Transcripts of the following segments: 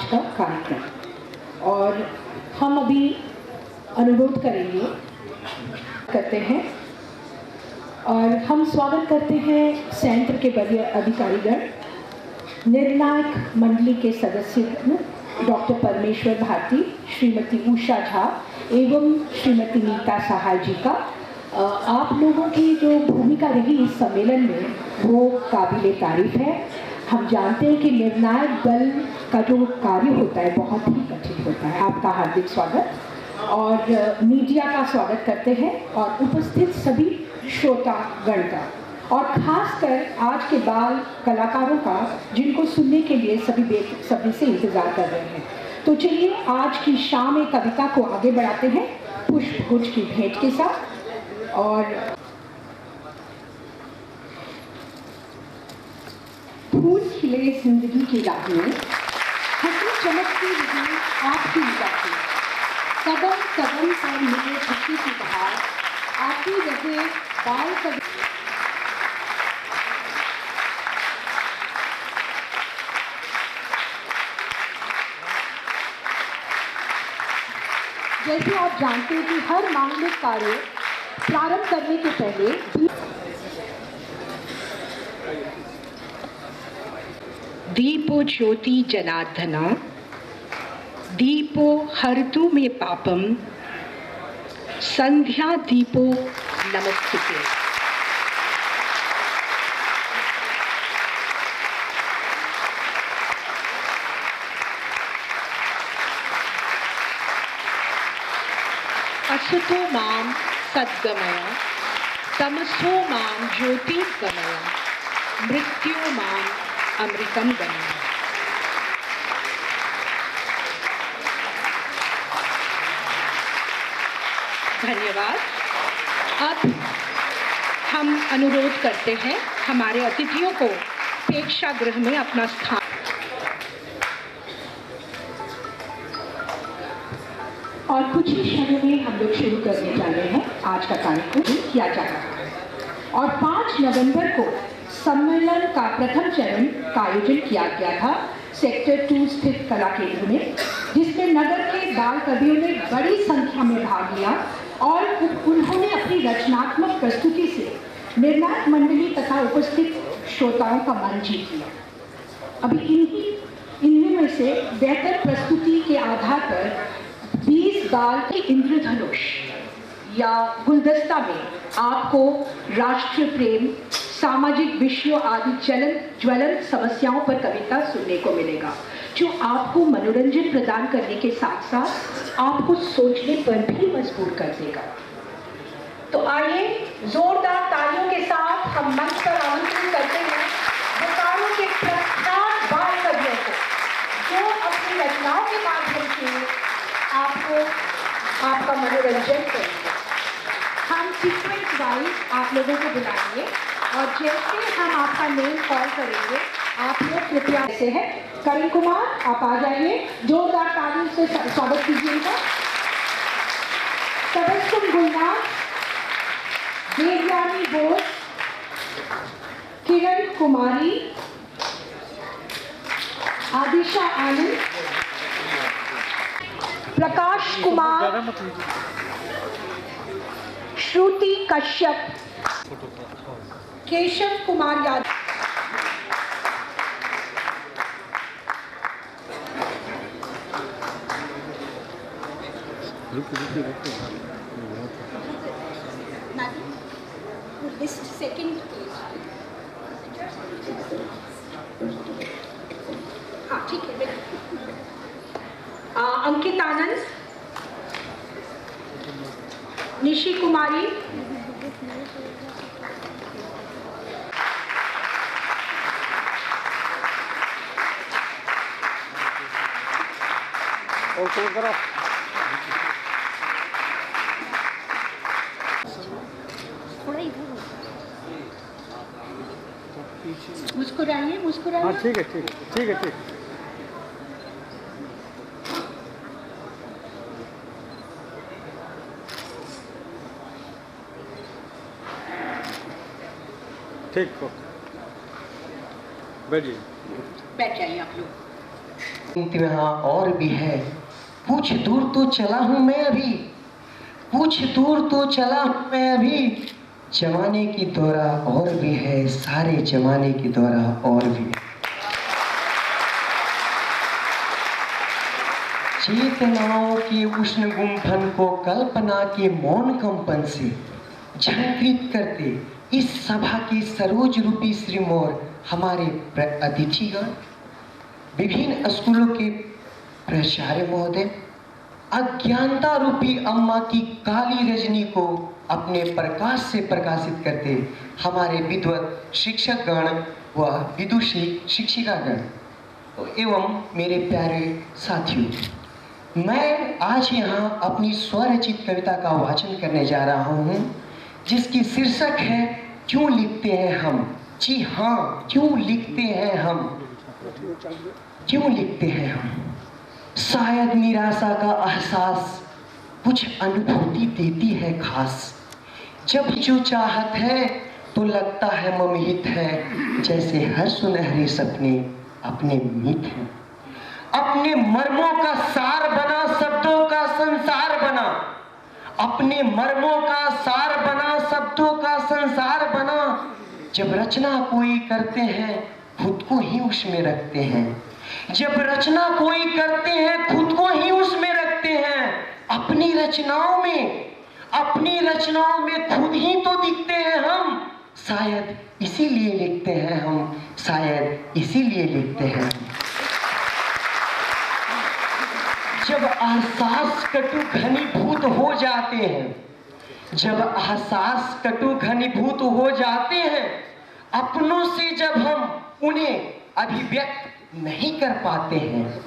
का कार्यक्रम। और हम अभी अनुरोध करते हैं और हम स्वागत करते हैं संयंत्र के वरीय अधिकारीगण, निर्णायक मंडली के सदस्य डॉक्टर परमेश्वर भारती, श्रीमती उषा झा एवं श्रीमती नीता सहाय जी का। आप लोगों की जो भूमिका रही इस सम्मेलन में वो काबिले तारीफ है। हम जानते हैं कि निर्णायक दल का जो कार्य होता है बहुत ही कठिन होता है। आपका हार्दिक स्वागत और मीडिया का स्वागत करते हैं और उपस्थित सभी श्रोतागण का, और खासकर आज के बाल कलाकारों का जिनको सुनने के लिए सभी से इंतजार कर रहे हैं। तो चलिए आज की शाम एक कविता को आगे बढ़ाते हैं पुष्पगुच्छ की भेंट के साथ। और फूल खिले जिंदगी की राह में, हंसी चमकती रही आपकी निगाहें, कदम कदम पर मिले खुशी की बहार, आती रहे बाल कदम। जैसे आप जानते हैं कि हर मांगलिक कार्य प्रारंभ करने के पहले दीपो ज्योति जनार्दना, दीपो हरतु मे पापम, संध्या दीपो नमस्ते। असतो मां सद्गमय, तमसो मां ज्योतिर्गमय, मृत्यु मां अमृतम गमय। धन्यवाद। अब हम अनुरोध करते हैं हमारे अतिथियों को प्रेक्षागृह में अपना स्थान। और कुछ ही क्षणों में हम लोग शुरू करने जा रहे हैं। आज का कार्यक्रम किया जा रहा है और 5 नवंबर को सम्मेलन का प्रथम चरण का आयोजन किया गया था सेक्टर 2 स्थित कला केंद्र में, जिसमें नगर के बाल कवियों ने बड़ी संख्या में भाग लिया और उन्होंने अपनी रचनात्मक प्रस्तुति से निर्णायक मंडली तथा उपस्थित श्रोताओं का मन जीत लिया। अभी इन्हीं में से बेहतर प्रस्तुति के आधार पर 20 बाल के इंद्रधनुष या गुलदस्ता में आपको राष्ट्र प्रेम, सामाजिक विषयों आदि ज्वलंत समस्याओं पर कविता सुनने को मिलेगा, जो आपको मनोरंजन प्रदान करने के साथ साथ आपको सोचने पर भी मजबूर कर देगा। तो आइए जोरदार तालियों के साथ हम मंच पर आमंत्रित करते हैं बोकारो के प्रख्यात बाल कवियों को, जो अपनी रचनाओं के माध्यम से आपको आपका मनोरंजन करेंगे। हम सीक्वेंस वाइज आप लोगों को बुलाएंगे और जैसे हम आपका नेम कॉल करेंगे आप लोग कृपया से है। करण कुमार आप आ जाइए, जोरदार तालियों से स्वागत कीजिएगा। तबस्सुम गुलनाज, देवयानी बोस, किरण कुमारी, आदिशा आनंद, प्रकाश कुमार, श्रुति कश्यप, केशव कुमार यादव, लिस्ट सेकंड। हाँ ठीक है। अंकित आनंद, निशी कुमारी, और कौन करो थोड़ा इधर मुस्कुराइए मुस्कुराइए। हाँ ठीक है ठीक है ठीक है ठीक है। ठीक हो, बैठिए। बैठ जाइए आप लोग। यहाँ और भी है, कुछ दूर तो चला हूँ मैं अभी, कुछ दूर तो चला हूँ मैं अभी, जमाने की दौरा और भी है, सारे जमाने की दौरा और भी है। चेतनाओं के उष्ण गुंफन को कल्पना के मौन कंपन से झंकृत करते इस सभा के सरोज रूपी श्री मोर हमारे अतिथिगण, विभिन्न स्कूलों के प्राचार्य महोदय, अज्ञानता रूपी अम्मा की काली रजनी को अपने प्रकाश से प्रकाशित करते हमारे विद्वत शिक्षकगण व विदुषी शिक्षिकागण एवं मेरे प्यारे साथियों, मैं आज यहाँ अपनी स्वरचित कविता का वाचन करने जा रहा हूँ जिसकी शीर्षक है क्यों लिखते हैं हम। जी हाँ, क्यों लिखते हैं हम, क्यों लिखते हैं हम। शायद निराशा का एहसास कुछ अनुभूति देती है खास, जब जो चाहत है तो लगता है ममहित है, जैसे हर सुनहरे सपने अपने मीत हैं। अपने मर्मों का सार बना, शब्दों का संसार बना, अपने मर्मों का सार बना, शब्दों का संसार बना। जब रचना कोई करते हैं खुद को ही उसमें रखते हैं, जब रचना कोई करते हैं खुद को ही उसमें रखते हैं। अपनी रचनाओं में खुद ही तो दिखते हैं हम, शायद इसीलिए लिखते हैं हम, शायद इसीलिए लिखते हैं। जब एहसास कटु घनीभूत हो जाते हैं, जब एहसास कटु घनीभूत हो जाते हैं, अपनों से जब हम उन्हें अभिव्यक्त नहीं कर पाते हैं,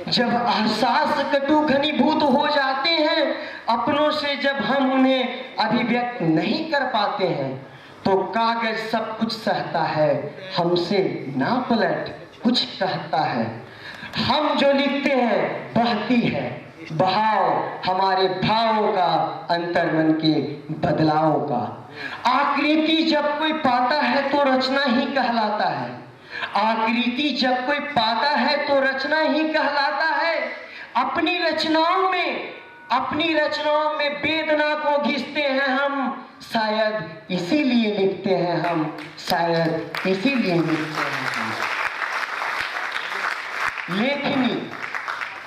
जब एहसास कटु घनीभूत हो जाते हैं, अपनों से जब हम उन्हें अभिव्यक्त नहीं कर पाते हैं, तो कागज सब कुछ सहता है, हमसे ना पलट कुछ कहता है। हम जो लिखते हैं बहती है बहाव हमारे भावों का, अंतर्मन के बदलावों का। आकृति जब कोई पाता है तो रचना ही कहलाता है, आकृति जब कोई पाता है तो रचना ही कहलाता है। अपनी रचनाओं में वेदना को घिसते हैं हम, शायद इसीलिए लिखते हैं हम, शायद इसीलिए लिखते हैं हम।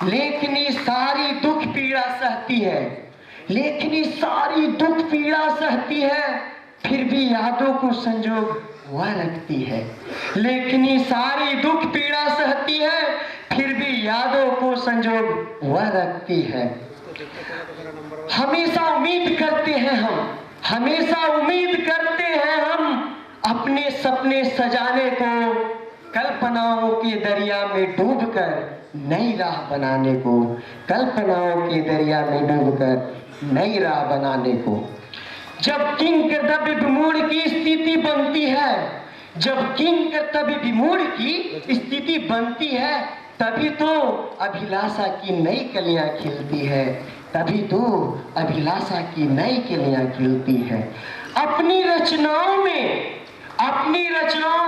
लेखनी सारी दुख पीड़ा सहती है, लेखनी सारी दुख पीड़ा सहती है, फिर भी यादों को संजोग वह रखती है। लेखनी सारी दुख पीड़ा सहती है, फिर भी यादों को संजोग वह रखती है। हमेशा उम्मीद करते हैं हम, हमेशा उम्मीद करते हैं हम, अपने सपने सजाने को, कल्पनाओं के दरिया में डूबकर नई राह बनाने को, कल्पनाओं के दरिया में डूबकर नई राह बनाने को। जब किंग कर्तव्य विमूढ़ की स्थिति बनती है, जब किंग कर्तव्य विमूढ़ की स्थिति बनती है, तभी तो अभिलाषा की नई कलियां खिलती है, तभी तो अभिलाषा की नई कलियां खिलती है। अपनी रचनाओं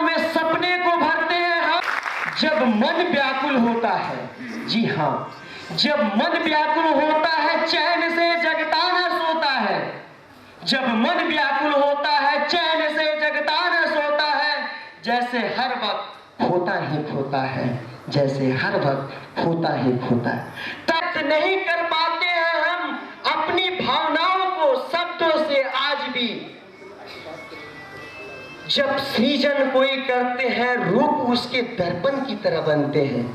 में सपने को भरते हैं हम, जब मन व्याकुल होता है। जी हाँ, जब मन व्याकुल होता है चैन से जगता न सोता है, जब मन व्याकुल होता है चैन से जगता न सोता है, जैसे हर वक्त खोता ही खोता है, जैसे हर वक्त खोता ही खोता है। तक नहीं कर पाते हैं हम अपनी भावनाओं को शब्दों से आज भी। जब सृजन कोई करते हैं रूप उसके दर्पण की तरह बनते हैं,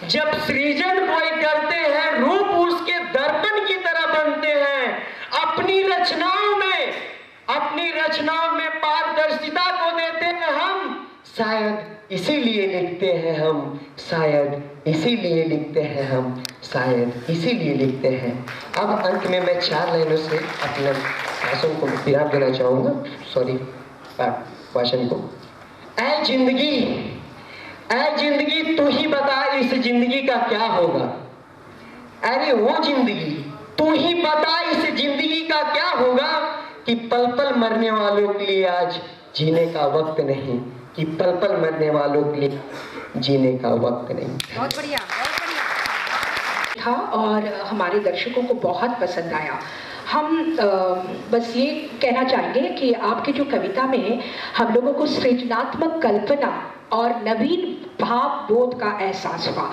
जब सृजन कोई करते हैं रूप उसके दर्पण की तरह बनते हैं। अपनी रचनाओं में पारदर्शिता को देते हैं हम, शायद इसीलिए लिखते हैं हम, शायद इसीलिए लिखते हैं हम, शायद इसीलिए लिखते हैं। अब अंत में मैं 4 लाइनों से अपने भाषण को विराम देना चाहूंगा, सॉरी भाषण को। ऐ जिंदगी तू ही बता इस जिंदगी का क्या होगा। अरे वो जिंदगी तू ही बता इस जिंदगी का क्या होगा, कि पल पल मरने वालों के लिए आज जीने का वक्त नहीं, कि पल पल मरने वालों के लिए जीने का वक्त नहीं। बहुत बढ़िया। था और हमारे दर्शकों को बहुत पसंद आया। हम बस ये कहना चाहेंगे कि आपकी जो कविता में हम लोगों को सृजनात्मक कल्पना और नवीन भाव बोध का एहसास हुआ।